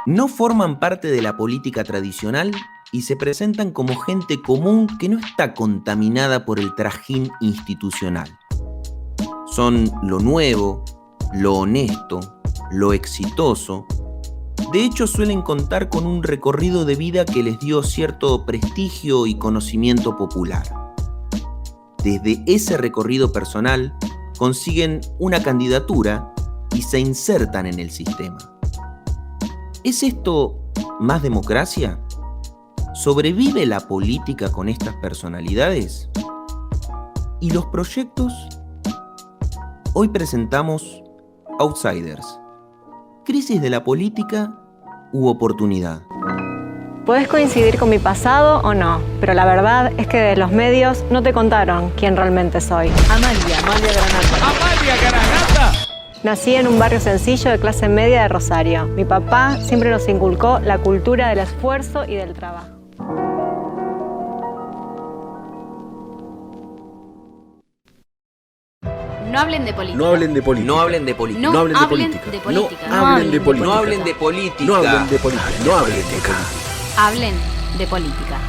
No forman parte de la política tradicional y se presentan como gente común que no está contaminada por el trajín institucional. Son lo nuevo, lo honesto, lo exitoso. De hecho, suelen contar con un recorrido de vida que les dio cierto prestigio y conocimiento popular. Desde ese recorrido personal, consiguen una candidatura y se insertan en el sistema. ¿Es esto más democracia? ¿Sobrevive la política con estas personalidades? ¿Y los proyectos? Hoy presentamos Outsiders. ¿Crisis de la política u oportunidad? Podés coincidir con mi pasado o no, pero la verdad es que de los medios no te contaron quién realmente soy. Amalia Granata. ¡Amalia Granata! Nací en un barrio sencillo de clase media de Rosario. Mi papá siempre nos inculcó la cultura del esfuerzo y del trabajo. No hablen de política. No hablen de política. No hablen de política. No No hablen de hablen política. de política. No hablen de política. No hablen de política. No hablen de política. No hablen de política. Hablen de política.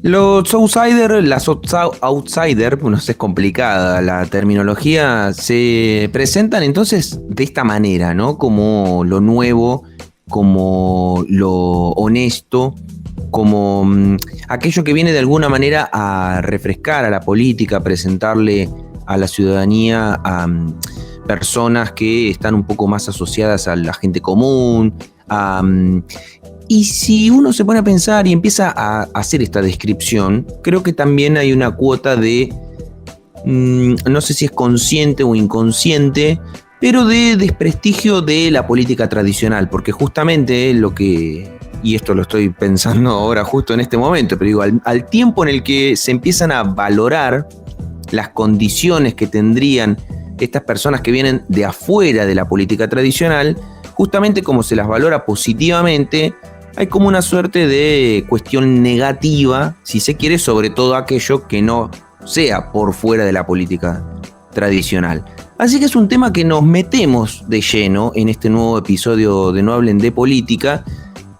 Los outsiders, las outsiders, bueno, es complicada la terminología, se presentan entonces de esta manera, ¿no? Como lo nuevo, como lo honesto, como aquello que viene de alguna manera a refrescar a la política, a presentarle a la ciudadanía a personas que están un poco más asociadas a la gente común, y si uno se pone a pensar y empieza a hacer esta descripción, creo que también hay una cuota de, no sé si es consciente o inconsciente, pero de desprestigio de la política tradicional, porque justamente lo que, y esto lo estoy pensando ahora justo en este momento, pero digo, al tiempo en el que se empiezan a valorar las condiciones que tendrían estas personas que vienen de afuera de la política tradicional, justamente como se las valora positivamente, hay como una suerte de cuestión negativa, si se quiere, sobre todo aquello que no sea por fuera de la política tradicional. Así que es un tema que nos metemos de lleno en este nuevo episodio de No Hablen de Política,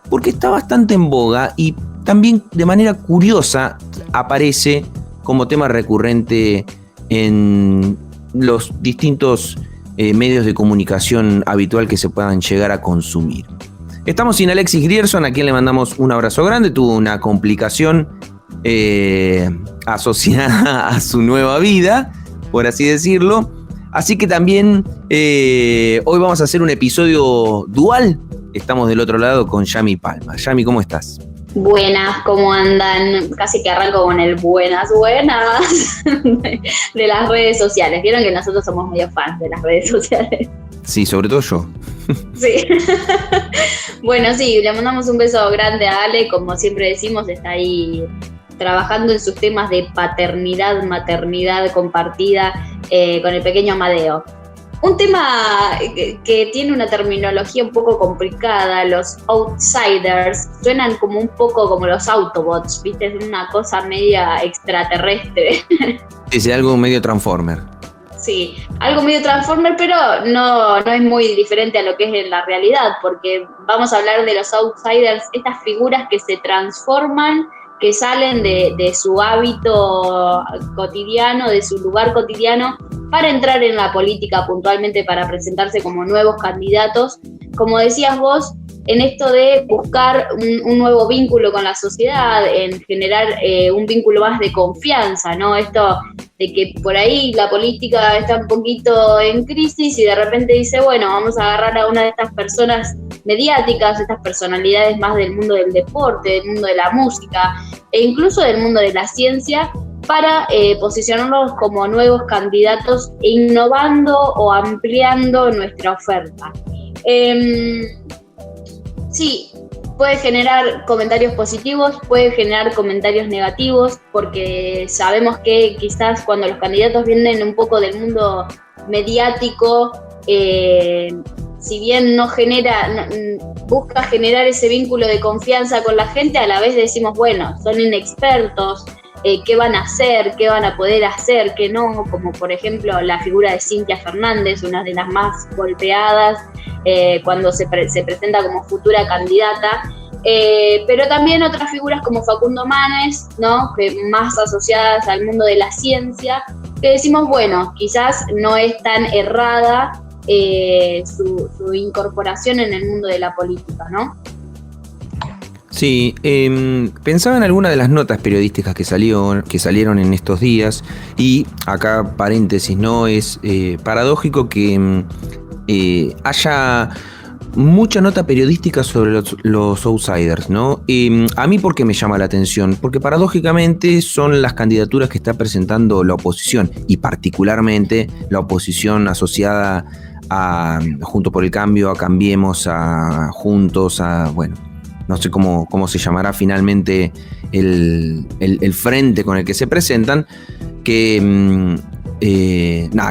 porque está bastante en boga y también de manera curiosa aparece como tema recurrente en los distintos medios de comunicación habitual que se puedan llegar a consumir. Estamos sin Alexis Grierson, a quien le mandamos un abrazo grande. Tuvo una complicación asociada a su nueva vida, por así decirlo. Así que también hoy vamos a hacer un episodio dual. Estamos del otro lado con Yami Palma. Yami, ¿cómo estás? Buenas, ¿cómo andan? Casi que arranco con el buenas de las redes sociales. Vieron que nosotros somos medio fans de las redes sociales. Sí, sobre todo yo. Sí. Bueno, sí, le mandamos un beso grande a Ale, como siempre decimos, está ahí trabajando en sus temas de paternidad, maternidad compartida con el pequeño Amadeo. Un tema que tiene una terminología un poco complicada, los outsiders, suenan como un poco como los Autobots, ¿viste? Es una cosa media extraterrestre. Es algo medio Transformer. Sí, algo medio Transformer, pero no es muy diferente a lo que es en la realidad, porque vamos a hablar de los outsiders, estas figuras que se transforman, que salen de su hábito cotidiano, de su lugar cotidiano, para entrar en la política puntualmente, para presentarse como nuevos candidatos. Como decías vos, en esto de buscar un nuevo vínculo con la sociedad, en generar un vínculo más de confianza, ¿no? Esto de que por ahí la política está un poquito en crisis y de repente dice, bueno, vamos a agarrar a una de estas personas mediáticas, estas personalidades más del mundo del deporte, del mundo de la música e incluso del mundo de la ciencia, para posicionarnos como nuevos candidatos e innovando o ampliando nuestra oferta. Sí, puede generar comentarios positivos, puede generar comentarios negativos, porque sabemos que quizás cuando los candidatos vienen un poco del mundo mediático, si bien busca generar ese vínculo de confianza con la gente, a la vez decimos, bueno, son inexpertos, qué van a hacer, qué van a poder hacer, qué no, como por ejemplo la figura de Cintia Fernández, una de las más golpeadas cuando se presenta como futura candidata, pero también otras figuras como Facundo Manes, ¿no? Que más asociadas al mundo de la ciencia, que decimos, bueno, quizás no es tan errada su incorporación en el mundo de la política, ¿no? Sí, pensaba en alguna de las notas periodísticas que salieron en estos días, y acá paréntesis, ¿no? Es paradójico que haya mucha nota periodística sobre los outsiders, ¿no? A mí, ¿por qué me llama la atención? Porque paradójicamente son las candidaturas que está presentando la oposición, y particularmente la oposición asociada a Juntos por el Cambio, a Cambiemos, a Juntos, a, bueno, no sé cómo se llamará finalmente el frente con el que se presentan, que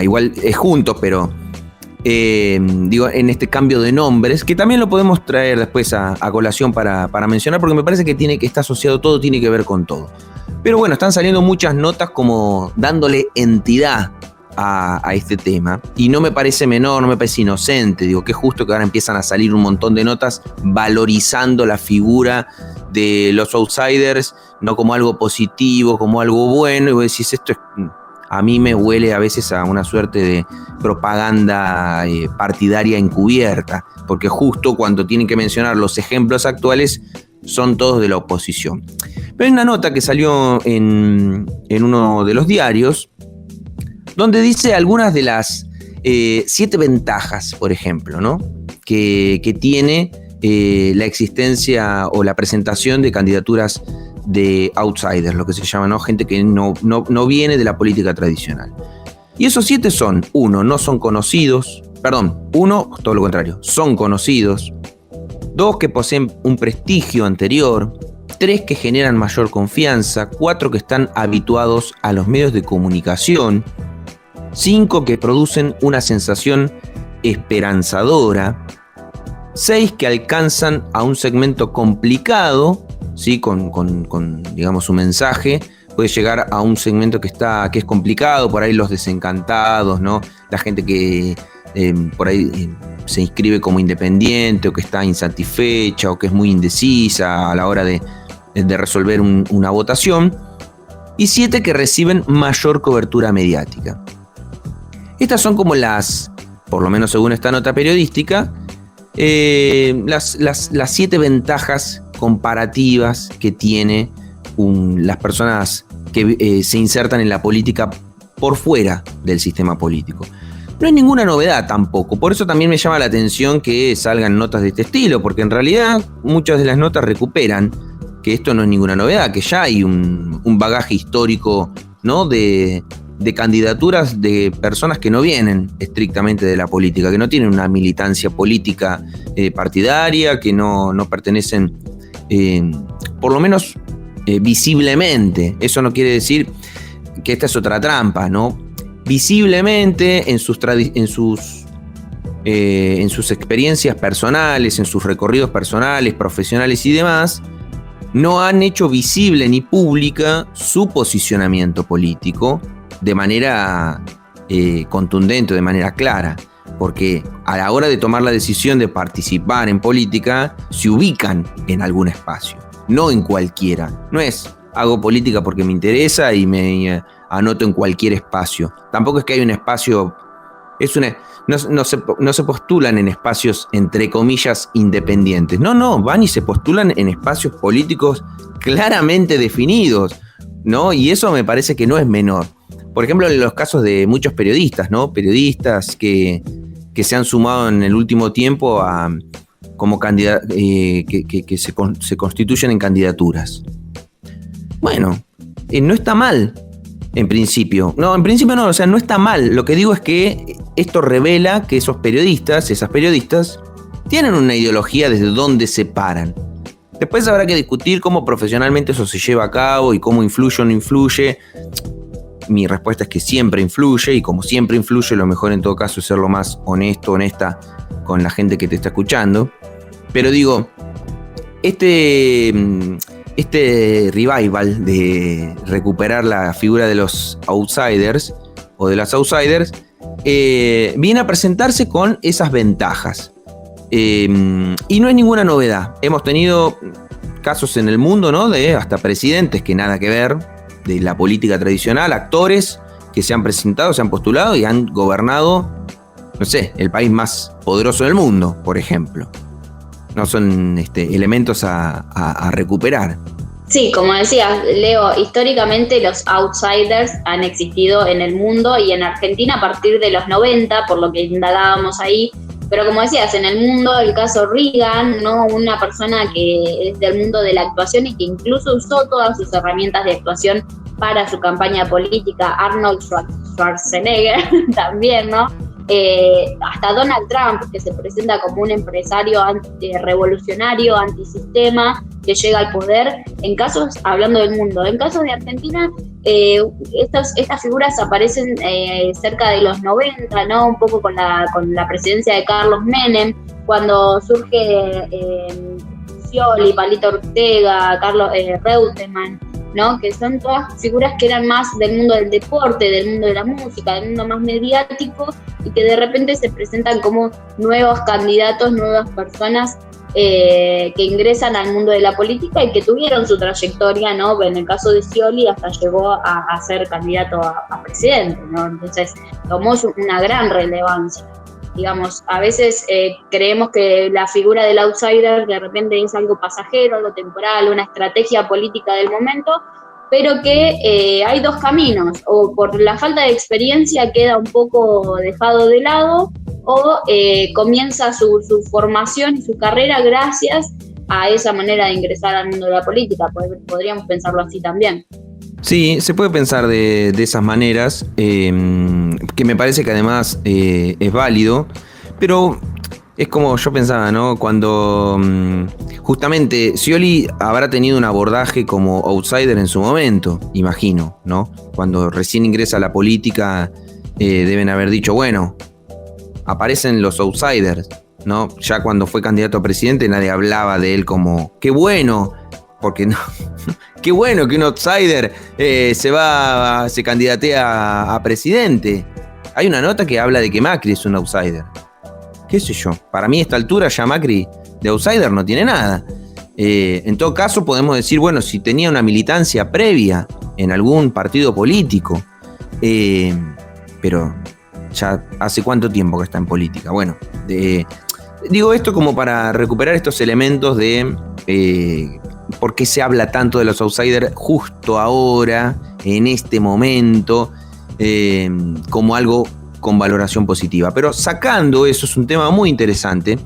igual es Juntos, pero digo, en este cambio de nombres, que también lo podemos traer después a colación para mencionar, porque me parece que está asociado todo, tiene que ver con todo. Pero bueno, están saliendo muchas notas como dándole entidad a este tema, y no me parece menor, no me parece inocente. Digo, que es justo que ahora empiezan a salir un montón de notas valorizando la figura de los outsiders, no como algo positivo, como algo bueno, y vos decís, esto es, a mí me huele a veces a una suerte de propaganda partidaria encubierta, porque justo cuando tienen que mencionar los ejemplos actuales son todos de la oposición. Pero hay una nota que salió en uno de los diarios, donde dice algunas de las 7 ventajas, por ejemplo, ¿no? que tiene la existencia o la presentación de candidaturas de outsiders, lo que se llama, ¿no? Gente que no viene de la política tradicional. Y esos 7 son: 1, no son conocidos, 1, todo lo contrario, son conocidos; 2, que poseen un prestigio anterior; 3, que generan mayor confianza; 4, que están habituados a los medios de comunicación; 5, que producen una sensación esperanzadora; 6, que alcanzan a un segmento complicado, ¿sí? Con digamos, su mensaje puede llegar a un segmento que es complicado, por ahí los desencantados, ¿no? La gente que por ahí se inscribe como independiente, o que está insatisfecha, o que es muy indecisa a la hora de resolver una votación; y 7, que reciben mayor cobertura mediática. Estas son como por lo menos según esta nota periodística, las 7 ventajas comparativas que tiene las personas que se insertan en la política por fuera del sistema político. No hay ninguna novedad tampoco, por eso también me llama la atención que salgan notas de este estilo, porque en realidad muchas de las notas recuperan que esto no es ninguna novedad, que ya hay un bagaje histórico, ¿no? de candidaturas de personas que no vienen estrictamente de la política, que no tienen una militancia política partidaria, que no pertenecen, por lo menos visiblemente. Eso no quiere decir que esta es otra trampa, ¿no? Visiblemente en sus experiencias personales, en sus recorridos personales, profesionales y demás, no han hecho visible ni pública su posicionamiento político de manera contundente, de manera clara, porque a la hora de tomar la decisión de participar en política se ubican en algún espacio, no en cualquiera. No es hago política porque me interesa y me anoto en cualquier espacio. Tampoco es que hay un espacio, no se postulan en espacios entre comillas independientes. No, van y se postulan en espacios políticos claramente definidos, ¿no? Y eso me parece que no es menor. Por ejemplo, en los casos de muchos periodistas, ¿no? Periodistas que se han sumado en el último tiempo como candidatos, que se constituyen en candidaturas. Bueno, no está mal, en principio. No, en principio no, o sea, no está mal. Lo que digo es que esto revela que esas periodistas, tienen una ideología desde donde se paran. Después habrá que discutir cómo profesionalmente eso se lleva a cabo y cómo influye o no influye. Mi respuesta es que siempre influye, y como siempre influye, lo mejor en todo caso es ser lo más honesta con la gente que te está escuchando. Pero digo, este revival de recuperar la figura de los outsiders o de las outsiders viene a presentarse con esas ventajas. Y no es ninguna novedad. Hemos tenido casos en el mundo, ¿no? De hasta presidentes que nada que ver, de la política tradicional, actores que se han presentado, se han postulado y han gobernado, no sé, el país más poderoso del mundo, por ejemplo. No son elementos a recuperar. Sí, como decías, Leo, históricamente los outsiders han existido en el mundo y en Argentina a partir de los 90, por lo que indagábamos ahí. Pero como decías, en el mundo, el caso Reagan, ¿no? Una persona que es del mundo de la actuación y que incluso usó todas sus herramientas de actuación para su campaña política. Arnold Schwarzenegger también, ¿no? Hasta Donald Trump, que se presenta como un empresario revolucionario, antisistema, que llega al poder. En casos, hablando del mundo, en casos de Argentina, estas figuras aparecen cerca de los 90, ¿no? Un poco con la presidencia de Carlos Menem, cuando surge Scioli, Palito Ortega, Carlos Reutemann, ¿no? Que son todas figuras que eran más del mundo del deporte, del mundo de la música, del mundo más mediático, y que de repente se presentan como nuevos candidatos, nuevas personas que ingresan al mundo de la política y que tuvieron su trayectoria, ¿no? En el caso de Scioli hasta llegó a ser candidato a presidente, ¿no? Entonces tomó una gran relevancia. Digamos, a veces creemos que la figura del outsider de repente es algo pasajero, algo temporal, una estrategia política del momento, pero que hay dos caminos: o por la falta de experiencia queda un poco dejado de lado, o comienza su formación y su carrera gracias a esa manera de ingresar al mundo de la política. Podríamos pensarlo así también. Sí, se puede pensar de esas maneras, que me parece que además es válido, pero es como yo pensaba, ¿no? Cuando justamente Scioli habrá tenido un abordaje como outsider en su momento, imagino, ¿no? Cuando recién ingresa a la política deben haber dicho, bueno, aparecen los outsiders, ¿no? Ya cuando fue candidato a presidente nadie hablaba de él como, qué bueno, porque no... Qué bueno que un outsider se candidatea a presidente. Hay una nota que habla de que Macri es un outsider. ¿Qué sé yo? Para mí a esta altura ya Macri de outsider no tiene nada. En todo caso podemos decir, bueno, si tenía una militancia previa en algún partido político, pero ya hace cuánto tiempo que está en política. Bueno, digo esto como para recuperar estos elementos de... ¿por qué se habla tanto de los outsiders justo ahora, en este momento, como algo con valoración positiva? Pero sacando eso, es un tema muy interesante,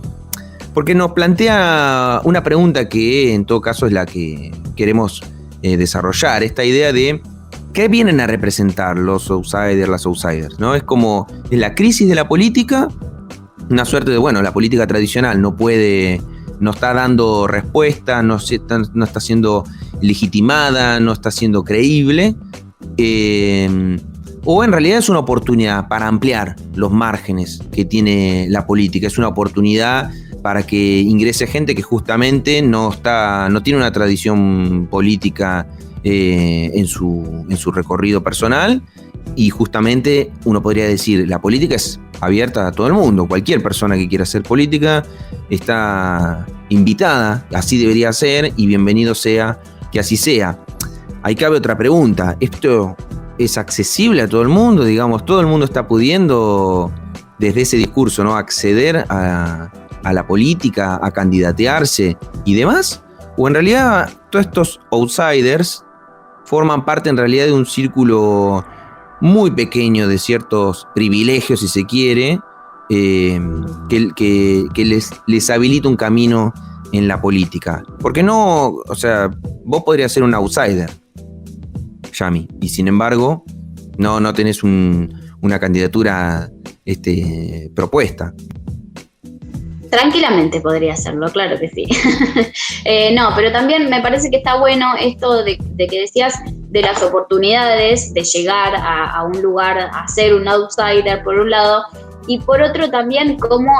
porque nos plantea una pregunta que en todo caso es la que queremos desarrollar, esta idea de ¿qué vienen a representar los outsiders, las outsiders? ¿No? Es como en la crisis de la política, una suerte de, bueno, la política tradicional no está dando respuesta, no está siendo legitimada, no está siendo creíble, o en realidad es una oportunidad para ampliar los márgenes que tiene la política, es una oportunidad para que ingrese gente que justamente no tiene una tradición política en su recorrido personal, y justamente uno podría decir, la política es abierta a todo el mundo, cualquier persona que quiera hacer política está invitada, así debería ser, y bienvenido sea que así sea. Ahí cabe otra pregunta, ¿esto es accesible a todo el mundo? Digamos, todo el mundo está pudiendo desde ese discurso, ¿no?, acceder a la política, a candidatearse y demás, o en realidad todos estos outsiders forman parte en realidad de un círculo muy pequeño de ciertos privilegios, si se quiere, que les habilita un camino en la política. Porque no, o sea, vos podrías ser un outsider, Yami, y sin embargo no tenés una candidatura propuesta. Tranquilamente podría hacerlo, claro que sí. No, pero también me parece que está bueno esto de que decías de las oportunidades de llegar a un lugar, a ser un outsider por un lado, y por otro también cómo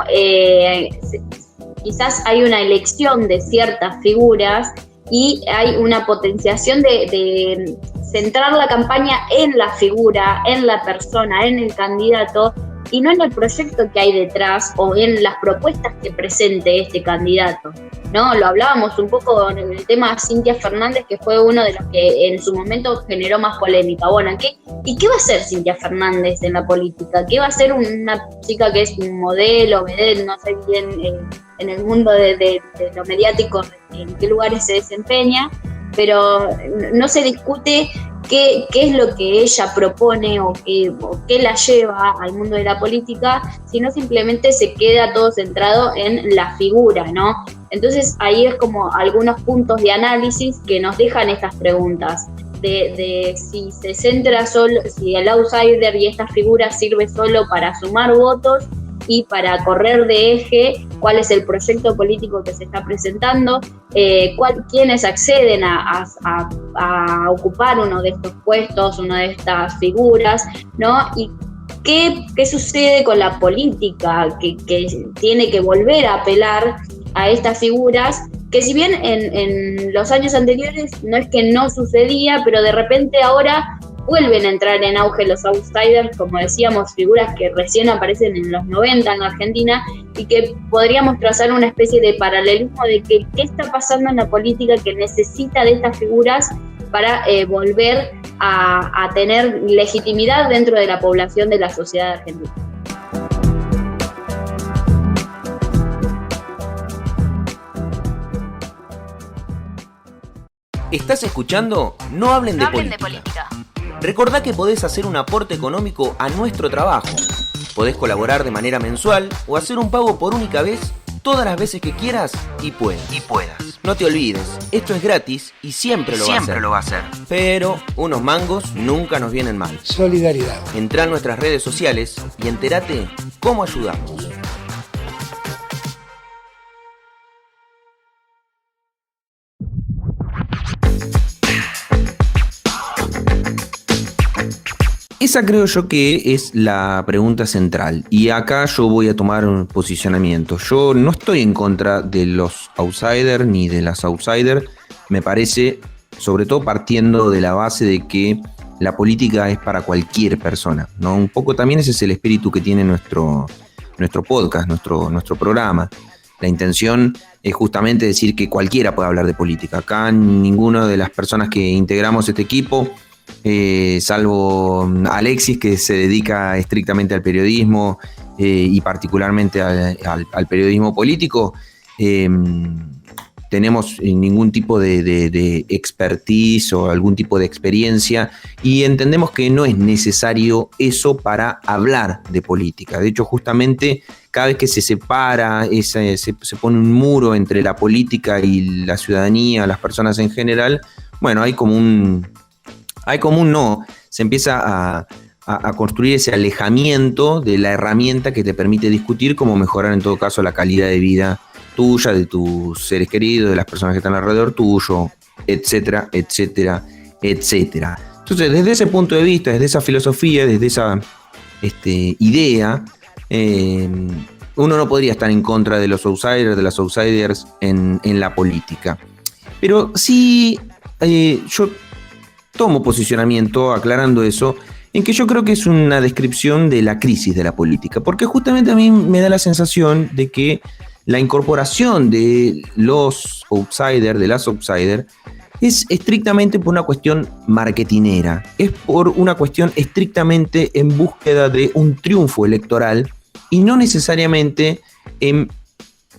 quizás hay una elección de ciertas figuras y hay una potenciación de centrar la campaña en la figura, en la persona, en el candidato, y no en el proyecto que hay detrás o en las propuestas que presente este candidato, ¿no? Lo hablábamos un poco en el tema de Cintia Fernández, que fue uno de los que en su momento generó más polémica. Bueno, ¿y qué va a hacer Cintia Fernández en la política? ¿Qué va a ser una chica que es un modelo, vedette, no sé bien en el mundo de lo mediático en qué lugares se desempeña? Pero no se discute qué es lo que ella propone o qué la lleva al mundo de la política, sino simplemente se queda todo centrado en la figura, ¿no? Entonces ahí es como algunos puntos de análisis que nos dejan estas preguntas, de si se centra solo, si el outsider y esta figura sirve solo para sumar votos y para correr de eje, cuál es el proyecto político que se está presentando, quiénes acceden a ocupar uno de estos puestos, una de estas figuras, ¿no? Y qué sucede con la política, que tiene que volver a apelar a estas figuras, que si bien en los años anteriores no es que no sucedía, pero de repente ahora vuelven a entrar en auge los outsiders, como decíamos, figuras que recién aparecen en los 90 en Argentina, y que podríamos trazar una especie de paralelismo de qué está pasando en la política que necesita de estas figuras para volver a tener legitimidad dentro de la población de la sociedad argentina. ¿Estás escuchando? No hablen de política. Recordá que podés hacer un aporte económico a nuestro trabajo. Podés colaborar de manera mensual o hacer un pago por única vez todas las veces que quieras y puedas. No te olvides, esto es gratis y siempre lo va a hacer. Pero unos mangos nunca nos vienen mal. Solidaridad. Entrá en nuestras redes sociales y entérate cómo ayudamos. Esa creo yo que es la pregunta central, y acá yo voy a tomar un posicionamiento. Yo no estoy en contra de los outsiders ni de las outsiders. Me parece, sobre todo partiendo de la base de que la política es para cualquier persona, ¿no? Un poco también ese es el espíritu que tiene nuestro podcast, nuestro programa. La intención es justamente decir que cualquiera puede hablar de política. Acá ninguna de las personas que integramos este equipo, salvo Alexis, que se dedica estrictamente al periodismo y particularmente al periodismo político, tenemos ningún tipo de expertise o algún tipo de experiencia, y entendemos que no es necesario eso para hablar de política. De hecho, justamente cada vez que se separa, se pone un muro entre la política y la ciudadanía, las personas en general, bueno, hay como un no, se empieza a construir ese alejamiento de la herramienta que te permite discutir cómo mejorar en todo caso la calidad de vida tuya, de tus seres queridos, de las personas que están alrededor tuyo, etcétera, etcétera, etcétera. Entonces, desde ese punto de vista, desde esa filosofía, desde esa idea, uno no podría estar en contra de los outsiders, de las outsiders en la política. Pero sí, yo tomo posicionamiento aclarando eso, en que yo creo que es una descripción de la crisis de la política, porque justamente a mí me da la sensación de que la incorporación de los outsiders, de las outsiders, es estrictamente por una cuestión marketinera, es por una cuestión estrictamente en búsqueda de un triunfo electoral y no necesariamente en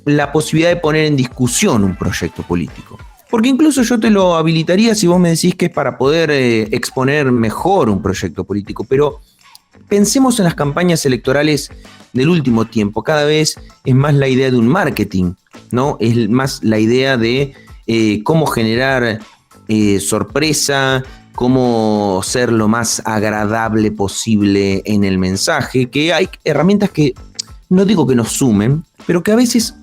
la posibilidad de poner en discusión un proyecto político. Porque incluso yo te lo habilitaría si vos me decís que es para poder exponer mejor un proyecto político, pero pensemos en las campañas electorales del último tiempo. Cada vez es más la idea de un marketing, ¿no? Es más la idea de cómo generar sorpresa, cómo ser lo más agradable posible en el mensaje, que hay herramientas que no digo que nos sumen, pero que a veces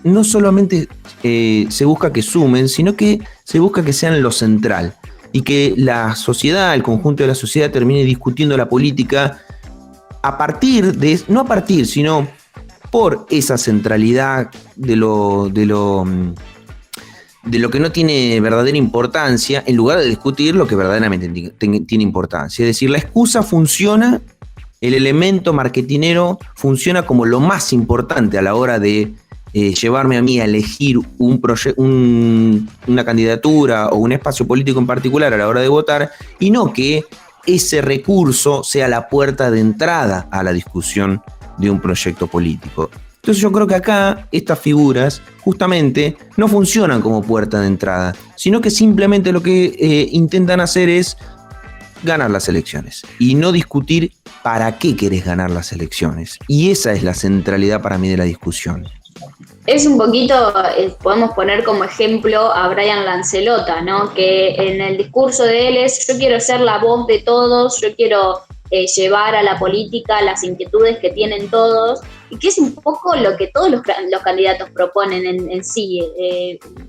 no solamente se busca que sumen, sino que se busca que sean lo central y que la sociedad, el conjunto de la sociedad termine discutiendo la política a partir de, no a partir, sino por esa centralidad de de lo que no tiene verdadera importancia, en lugar de discutir lo que verdaderamente tiene importancia. Es decir, la excusa funciona, el elemento marketinero funciona como lo más importante a la hora de llevarme a mí a elegir una candidatura o un espacio político en particular a la hora de votar, y no que ese recurso sea la puerta de entrada a la discusión de un proyecto político. Entonces yo creo que acá estas figuras justamente no funcionan como puerta de entrada, sino que simplemente lo que intentan hacer es ganar las elecciones y no discutir para qué querés ganar las elecciones. Y esa es la centralidad para mí de la discusión. Es un poquito, podemos poner como ejemplo a Brian Lancelota, ¿no? Que en el discurso de él es: yo quiero ser la voz de todos, yo quiero llevar a la política las inquietudes que tienen todos, y que es un poco lo que todos los candidatos proponen en sí,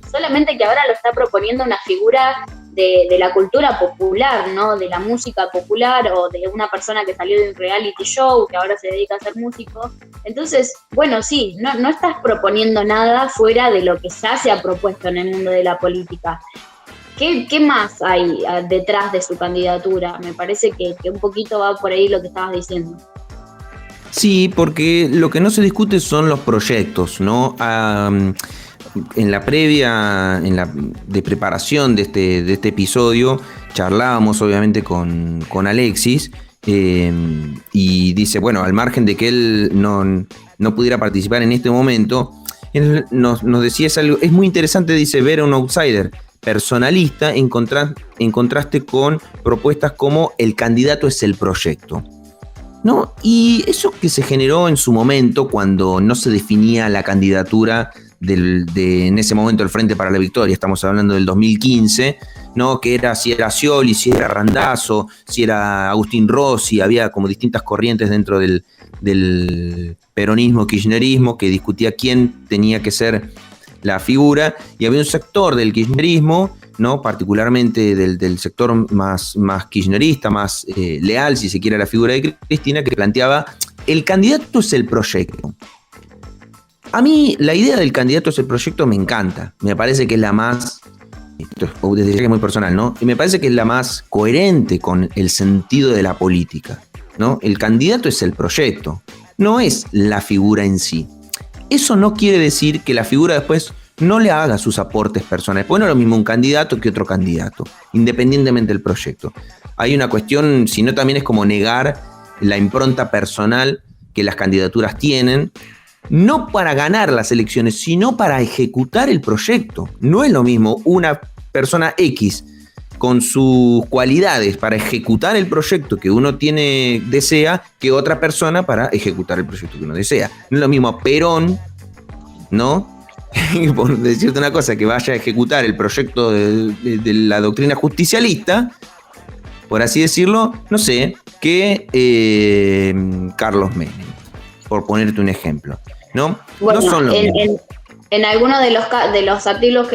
solamente que ahora lo está proponiendo una figura de la cultura popular, ¿no? De la música popular, o de una persona que salió de un reality show, que ahora se dedica a ser músico. Entonces, bueno, sí, no estás proponiendo nada fuera de lo que ya se ha propuesto en el mundo de la política. ¿Qué más hay detrás de su candidatura? Me parece que un poquito va por ahí lo que estabas diciendo. Sí, porque lo que no se discute son los proyectos, ¿no? En la previa, de preparación de este episodio, charlábamos obviamente con Alexis, y dice, bueno, al margen de que él no pudiera participar en este momento, él nos decía algo, es muy interesante, dice, ver a un outsider personalista en contraste con propuestas como el candidato es el proyecto, ¿no? Y eso que se generó en su momento cuando no se definía la candidatura en ese momento el Frente para la Victoria, estamos hablando del 2015, ¿no? Que era si era Scioli, si era Randazzo, si era Agustín Rossi, había como distintas corrientes dentro del peronismo, kirchnerismo, que discutía quién tenía que ser la figura, y había un sector del kirchnerismo, ¿no? Particularmente del sector más kirchnerista, más leal, si se quiere, a la figura de Cristina, que planteaba: el candidato es el proyecto. A mí la idea del candidato es el proyecto me encanta, me parece que es la más, desde ya que es muy personal, ¿no? Y me parece que es la más coherente con el sentido de la política, ¿no? El candidato es el proyecto, no es la figura en sí. Eso no quiere decir que la figura después no le haga sus aportes personales. Pues no es lo mismo un candidato que otro candidato, independientemente del proyecto. Hay una cuestión, si no también es como negar la impronta personal que las candidaturas tienen, no para ganar las elecciones, sino para ejecutar el proyecto. No es lo mismo una persona X con sus cualidades para ejecutar el proyecto que uno desea, que otra persona para ejecutar el proyecto que uno desea. No es lo mismo Perón, ¿no? Por decirte una cosa, que vaya a ejecutar el proyecto de la doctrina justicialista, por así decirlo, no sé, que Carlos Menem, por ponerte un ejemplo, ¿no? Bueno, no son los mismos. En algunos de los artículos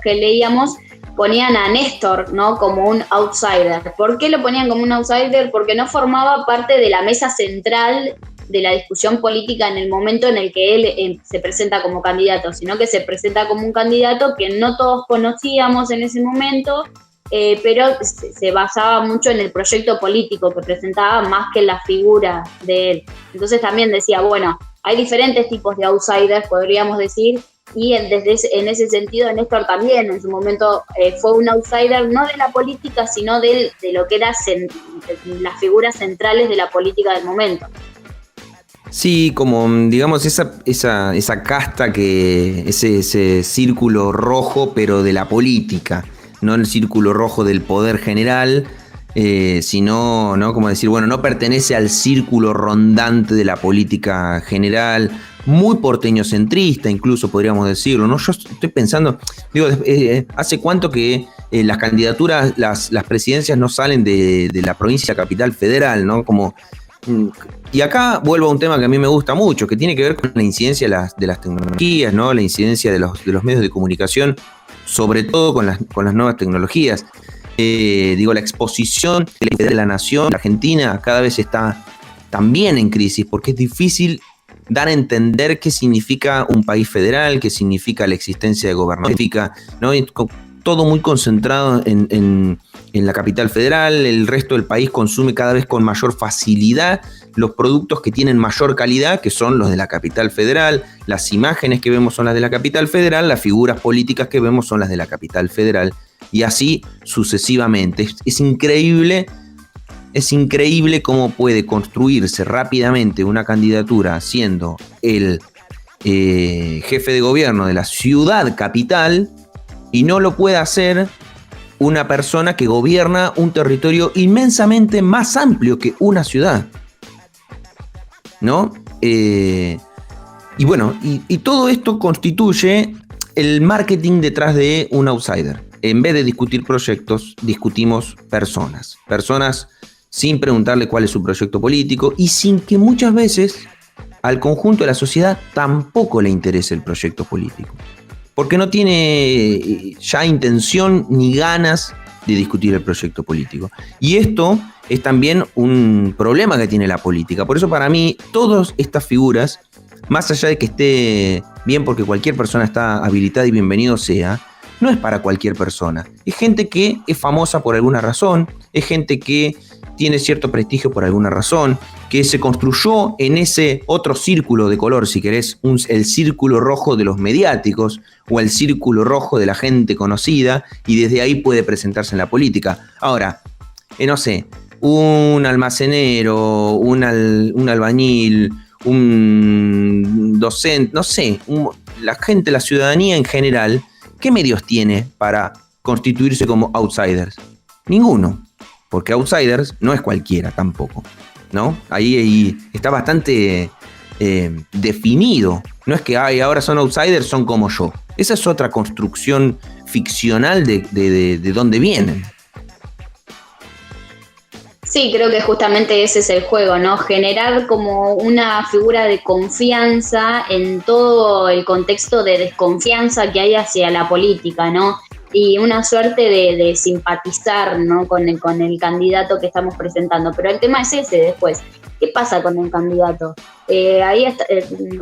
que leíamos ponían a Néstor, ¿no? Como un outsider. ¿Por qué lo ponían como un outsider? Porque no formaba parte de la mesa central de la discusión política en el momento en el que él se presenta como candidato, sino que se presenta como un candidato que no todos conocíamos en ese momento, pero se basaba mucho en el proyecto político que presentaba más que en la figura de él. Entonces también decía, bueno, hay diferentes tipos de outsiders, podríamos decir, y en ese sentido Néstor también en su momento fue un outsider, no de la política, sino de lo que eran las figuras centrales de la política del momento. Sí, como digamos esa casta, ese círculo rojo, pero de la política, no el círculo rojo del poder general, sino, ¿no? Como decir, bueno, no pertenece al círculo rondante de la política general, muy porteño-centrista, incluso podríamos decirlo, ¿no? Yo estoy pensando, ¿hace cuánto que las candidaturas, las presidencias no salen de la provincia capital federal, ¿no? Y acá vuelvo a un tema que a mí me gusta mucho, que tiene que ver con la incidencia de las tecnologías, ¿no? La incidencia de los medios de comunicación, sobre todo con las nuevas tecnologías. La exposición de la nación, la Argentina, cada vez está también en crisis, porque es difícil dar a entender qué significa un país federal, qué significa la existencia de gobernabilidad, ¿no? Todo muy concentrado en la capital federal. El resto del país consume cada vez con mayor facilidad los productos que tienen mayor calidad, que son los de la capital federal. Las imágenes que vemos son las de la capital federal, las figuras políticas que vemos son las de la capital federal, y así sucesivamente. Es increíble cómo puede construirse rápidamente una candidatura siendo el jefe de gobierno de la ciudad capital, y no lo puede hacer una persona que gobierna un territorio inmensamente más amplio que una ciudad, ¿no? Y bueno, y todo esto constituye el marketing detrás de un outsider. En vez de discutir proyectos, discutimos personas sin preguntarle cuál es su proyecto político y sin que muchas veces al conjunto de la sociedad tampoco le interese el proyecto político, porque no tiene ya intención ni ganas de discutir el proyecto político. Y esto es también un problema que tiene la política. Por eso para mí todas estas figuras, más allá de que esté bien porque cualquier persona está habilitada y bienvenido sea, no es para cualquier persona. Es gente que es famosa por alguna razón, es gente que tiene cierto prestigio por alguna razón, que se construyó en ese otro círculo de color, si querés, el círculo rojo de los mediáticos o el círculo rojo de la gente conocida, y desde ahí puede presentarse en la política. Ahora, no sé, un almacenero, un albañil, un docente, no sé, la gente, la ciudadanía en general, ¿qué medios tiene para constituirse como outsiders? Ninguno. Porque outsiders no es cualquiera tampoco, ¿no? Ahí está bastante definido. No es que ahora son outsiders, son como yo. Esa es otra construcción ficcional de dónde vienen. Sí, creo que justamente ese es el juego, ¿no? Generar como una figura de confianza en todo el contexto de desconfianza que hay hacia la política, ¿no? Y una suerte de simpatizar, ¿no? con el candidato que estamos presentando. Pero el tema es ese después. ¿Qué pasa con el candidato? Ahí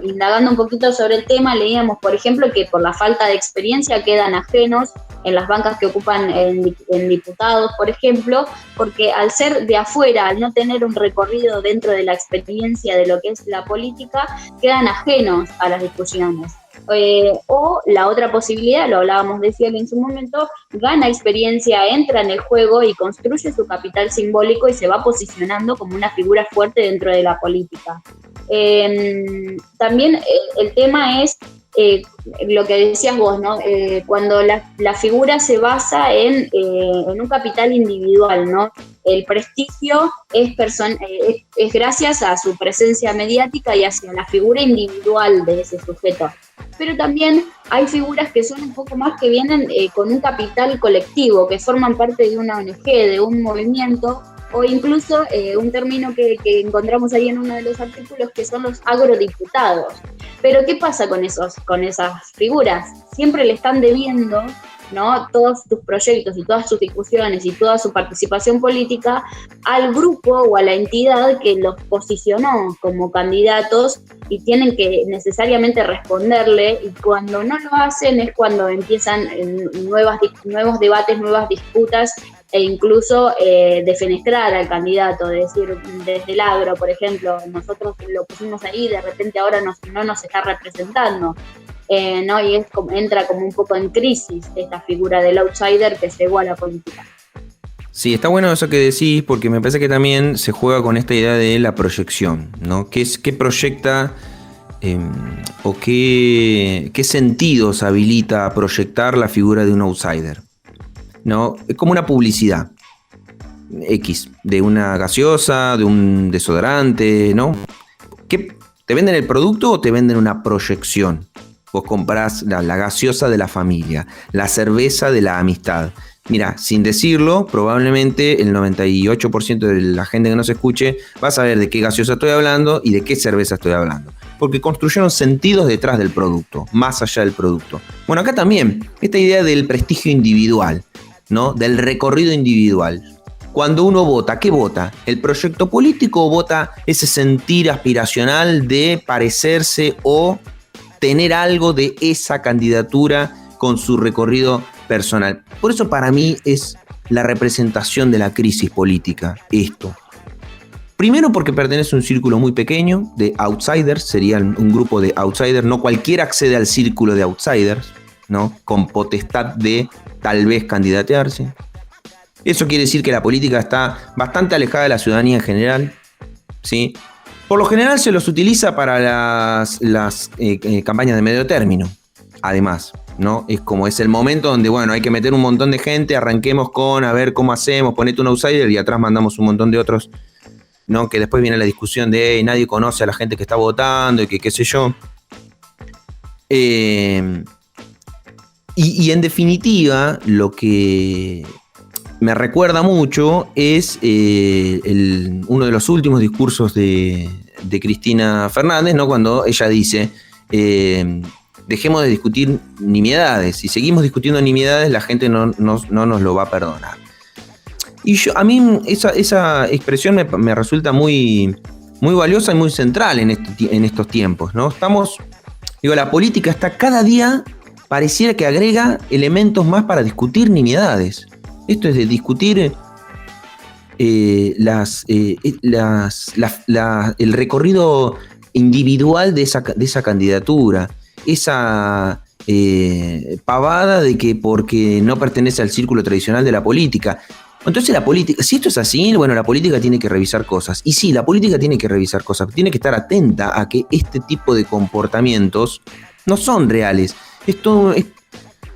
indagando un poquito sobre el tema, leíamos, por ejemplo, que por la falta de experiencia quedan ajenos en las bancas que ocupan en diputados, por ejemplo, porque al ser de afuera, al no tener un recorrido dentro de la experiencia de lo que es la política, quedan ajenos a las discusiones. O la otra posibilidad, lo hablábamos de Scioli en su momento, gana experiencia, entra en el juego y construye su capital simbólico y se va posicionando como una figura fuerte dentro de la política. También el tema es lo que decías vos, ¿no? Cuando la figura se basa en un capital individual, ¿no? El prestigio es gracias a su presencia mediática y hacia la figura individual de ese sujeto. Pero también hay figuras que son un poco más que vienen con un capital colectivo, que forman parte de una ONG, de un movimiento, o incluso un término que encontramos ahí en uno de los artículos, que son los agrodiputados. Pero ¿qué pasa con esas figuras? Siempre le están debiendo, ¿no?, todos sus proyectos y todas sus discusiones y toda su participación política al grupo o a la entidad que los posicionó como candidatos, y tienen que necesariamente responderle, y cuando no lo hacen es cuando empiezan nuevos debates, nuevas disputas, e incluso defenestrar al candidato, es decir, desde el agro, por ejemplo, nosotros lo pusimos ahí, de repente ahora no nos está representando, ¿no? Y entra como un poco en crisis esta figura del outsider que llegó a la política. Sí, está bueno eso que decís, porque me parece que también se juega con esta idea de la proyección, ¿no? ¿Qué proyecta o qué sentidos habilita a proyectar la figura de un outsider? ¿No? Es como una publicidad X, de una gaseosa, de un desodorante, ¿no? ¿Qué, te venden el producto o te venden una proyección? Vos comprás la gaseosa de la familia, la cerveza de la amistad. Mira, sin decirlo, probablemente el 98% de la gente que nos escuche va a saber de qué gaseosa estoy hablando y de qué cerveza estoy hablando. Porque construyeron sentidos detrás del producto, más allá del producto. Bueno, acá también, esta idea del prestigio individual, ¿no? Del recorrido individual. cuando uno vota, ¿qué vota? ¿El proyecto político o vota ese sentir aspiracional de parecerse o tener algo de esa candidatura con su recorrido personal? Por eso para mí es la representación de la crisis política, esto. Primero porque pertenece a un círculo muy pequeño de outsiders, serían un grupo de outsiders, no cualquiera accede al círculo de outsiders, ¿no? Con potestad de tal vez candidatearse. Eso quiere decir que la política está bastante alejada de la ciudadanía en general, ¿sí? Por lo general se los utiliza para las campañas de medio término, además, ¿no? Es como es el momento donde, bueno, hay que meter un montón de gente, arranquemos con a ver cómo hacemos, ponete un outsider y atrás mandamos un montón de otros, ¿no? Que después viene la discusión de nadie conoce a la gente que está votando y que qué sé yo. Y en definitiva, lo que me recuerda mucho es uno de los últimos discursos de Cristina Fernández, ¿no? Cuando ella dice, dejemos de discutir nimiedades. Si seguimos discutiendo nimiedades, la gente no nos lo va a perdonar. Y a mí esa expresión me resulta muy, muy valiosa y muy central en estos tiempos, ¿no? La política está cada día, pareciera que agrega elementos más para discutir nimiedades. Esto es de discutir el recorrido individual de esa candidatura, esa pavada de que porque no pertenece al círculo tradicional de la política. Entonces la política, si esto es así, bueno, la política tiene que revisar cosas. Y sí, la política tiene que revisar cosas, tiene que estar atenta a que este tipo de comportamientos no son reales.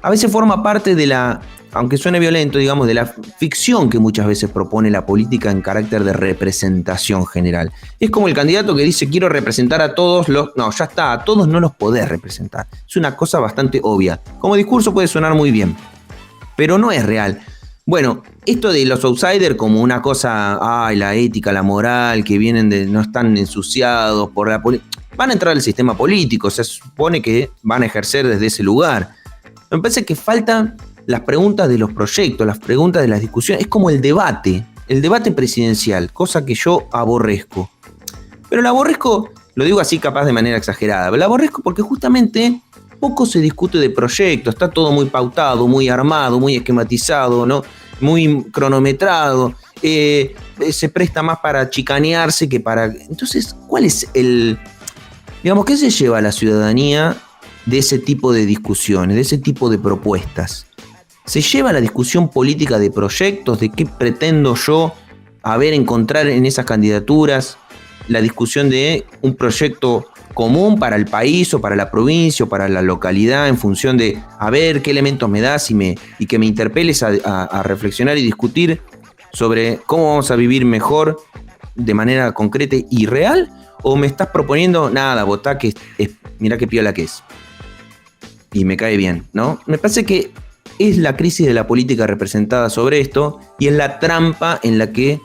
A veces forma parte de la, aunque suene violento, digamos, de la ficción que muchas veces propone la política en carácter de representación general. Es como el candidato que dice, quiero representar a todos los... No, ya está, a todos no los podés representar. Es una cosa bastante obvia. Como discurso puede sonar muy bien, pero no es real. Bueno, esto de los outsiders como una cosa, la ética, la moral, que no están ensuciados por la política, van a entrar al sistema político, se supone que van a ejercer desde ese lugar. Me parece que faltan las preguntas de los proyectos, las preguntas de las discusiones, es como el debate presidencial, cosa que yo aborrezco. Pero la aborrezco, lo digo así capaz de manera exagerada, pero la aborrezco porque justamente poco se discute de proyectos, está todo muy pautado, muy armado, muy esquematizado, ¿no? Muy cronometrado, se presta más para chicanearse que para... Entonces, ¿cuál es qué se lleva a la ciudadanía de ese tipo de discusiones, de ese tipo de propuestas? ¿Se lleva la discusión política de proyectos, de qué pretendo yo encontrar en esas candidaturas, la discusión de un proyecto común para el país o para la provincia o para la localidad en función de a ver qué elementos me das y que me interpeles a reflexionar y discutir sobre cómo vamos a vivir mejor de manera concreta y real? ¿O me estás proponiendo, nada, votá que mirá qué piola que es y me cae bien, ¿no? Me parece que es la crisis de la política representada sobre esto y es la trampa en la que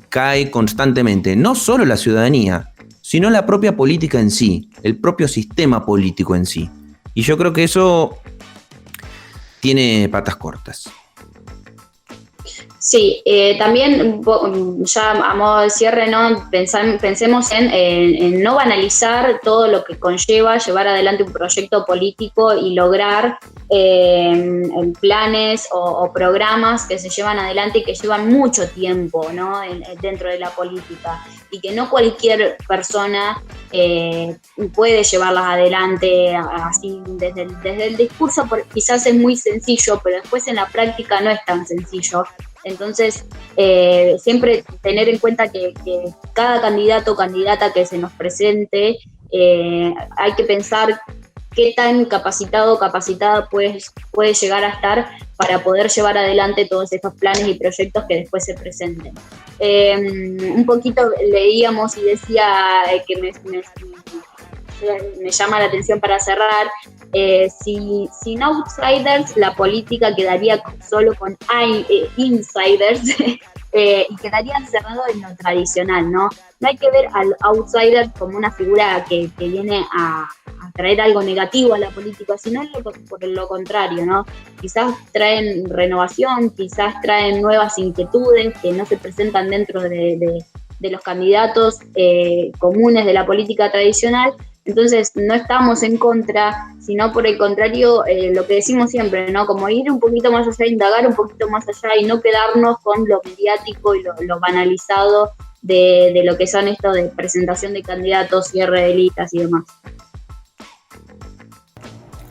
cae constantemente, no solo la ciudadanía, sino la propia política en sí, el propio sistema político en sí. Y yo creo que eso tiene patas cortas. Sí, también ya a modo de cierre, ¿no? Pensemos en no banalizar todo lo que conlleva llevar adelante un proyecto político y lograr planes o programas que se llevan adelante y que llevan mucho tiempo, ¿no? Dentro de la política, y que no cualquier persona puede llevarlas adelante así desde el discurso. Quizás es muy sencillo, pero después en la práctica no es tan sencillo. Entonces, siempre tener en cuenta que cada candidato o candidata que se nos presente, hay que pensar qué tan capacitado o capacitada puede llegar a estar para poder llevar adelante todos estos planes y proyectos que después se presenten. Un poquito leíamos y decía que me llama la atención para cerrar, sin outsiders la política quedaría solo con insiders. y quedaría encerrado en lo tradicional, ¿no? No hay que ver al outsider como una figura que viene a traer algo negativo a la política, sino por lo contrario, ¿no? Quizás traen renovación, quizás traen nuevas inquietudes que no se presentan dentro de los candidatos comunes de la política tradicional. Entonces no estamos en contra, sino por el contrario, lo que decimos siempre, ¿no? Como ir un poquito más allá, indagar un poquito más allá y no quedarnos con lo mediático y lo banalizado de lo que son esto de presentación de candidatos, cierre de listas y demás.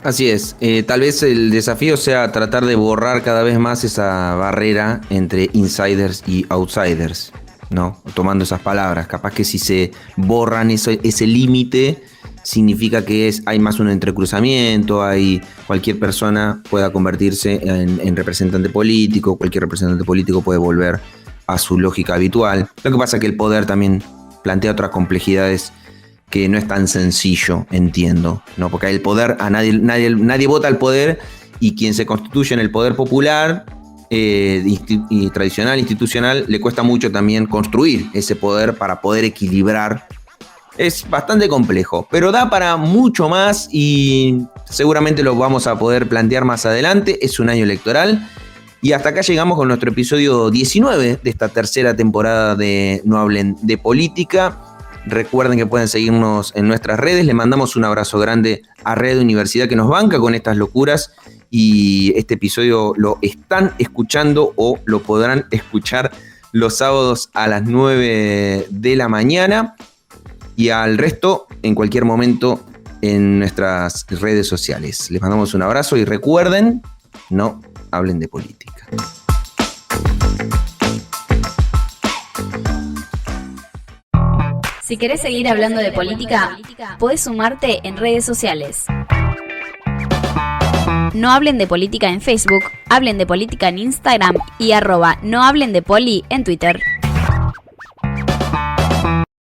Así es, tal vez el desafío sea tratar de borrar cada vez más esa barrera entre insiders y outsiders, ¿no? Tomando esas palabras, capaz que si se borran ese límite, significa que hay más un entrecruzamiento, cualquier persona pueda convertirse en representante político, cualquier representante político puede volver a su lógica habitual. Lo que pasa es que el poder también plantea otras complejidades que no es tan sencillo, entiendo, ¿no? Porque el poder, nadie vota al poder, y quien se constituye en el poder popular y tradicional, institucional, le cuesta mucho también construir ese poder para poder equilibrar. Es bastante complejo, pero da para mucho más y seguramente lo vamos a poder plantear más adelante. Es un año electoral y hasta acá llegamos con nuestro episodio 19 de esta tercera temporada de No Hablen de Política. Recuerden que pueden seguirnos en nuestras redes. Le mandamos un abrazo grande a Red Universidad, que nos banca con estas locuras, y este episodio lo están escuchando o lo podrán escuchar los sábados a las 9 de la mañana. Y al resto, en cualquier momento, en nuestras redes sociales. Les mandamos un abrazo y recuerden, no hablen de política. Si querés seguir hablando de política, podés sumarte en redes sociales. No hablen de política en Facebook, hablen de política en Instagram y @nohablenDepoli en Twitter.